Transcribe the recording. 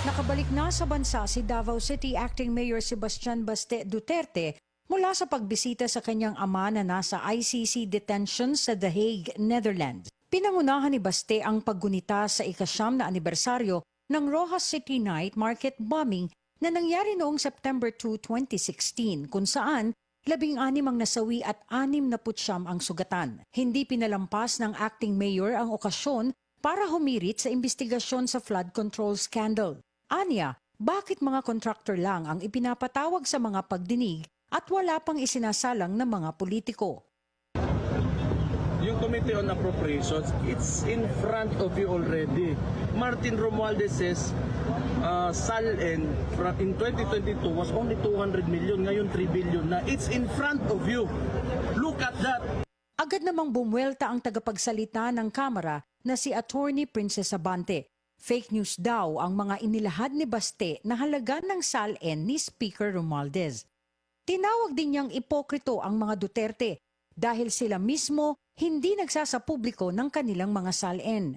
Nakabalik na sa bansa si Davao City Acting Mayor Sebastian Baste Duterte mula sa pagbisita sa kanyang ama na nasa ICC detention sa The Hague, Netherlands. Pinangunahan ni Baste ang paggunita sa ika-9 na anibersaryo ng Rojas City Night Market bombing na nangyari noong September 2, 2016 kung saan 16 ang nasawi at 69 ang sugatan. Hindi pinalampas ng acting mayor ang okasyon para humirit sa investigasyon sa flood control scandal. Anya, bakit mga kontraktor lang ang ipinapatawag sa mga pagdinig at wala pang isinasalang ng mga politiko? Yung Committee on Appropriations, it's in front of you already. Martin Romualdez says SALN in 2022 was only 200 million, ngayon 3 billion na. It's in front of you. Look at that. Agad namang bumwelta ang tagapagsalita ng Kamara na si Attorney Princess Abante. Fake news daw ang mga inilahad ni Baste na halaga ng SALN ni Speaker Romualdez. Tinawag din niyang ipokrito ang mga Duterte dahil sila mismo hindi nagsasapubliko ng kanilang mga SALN.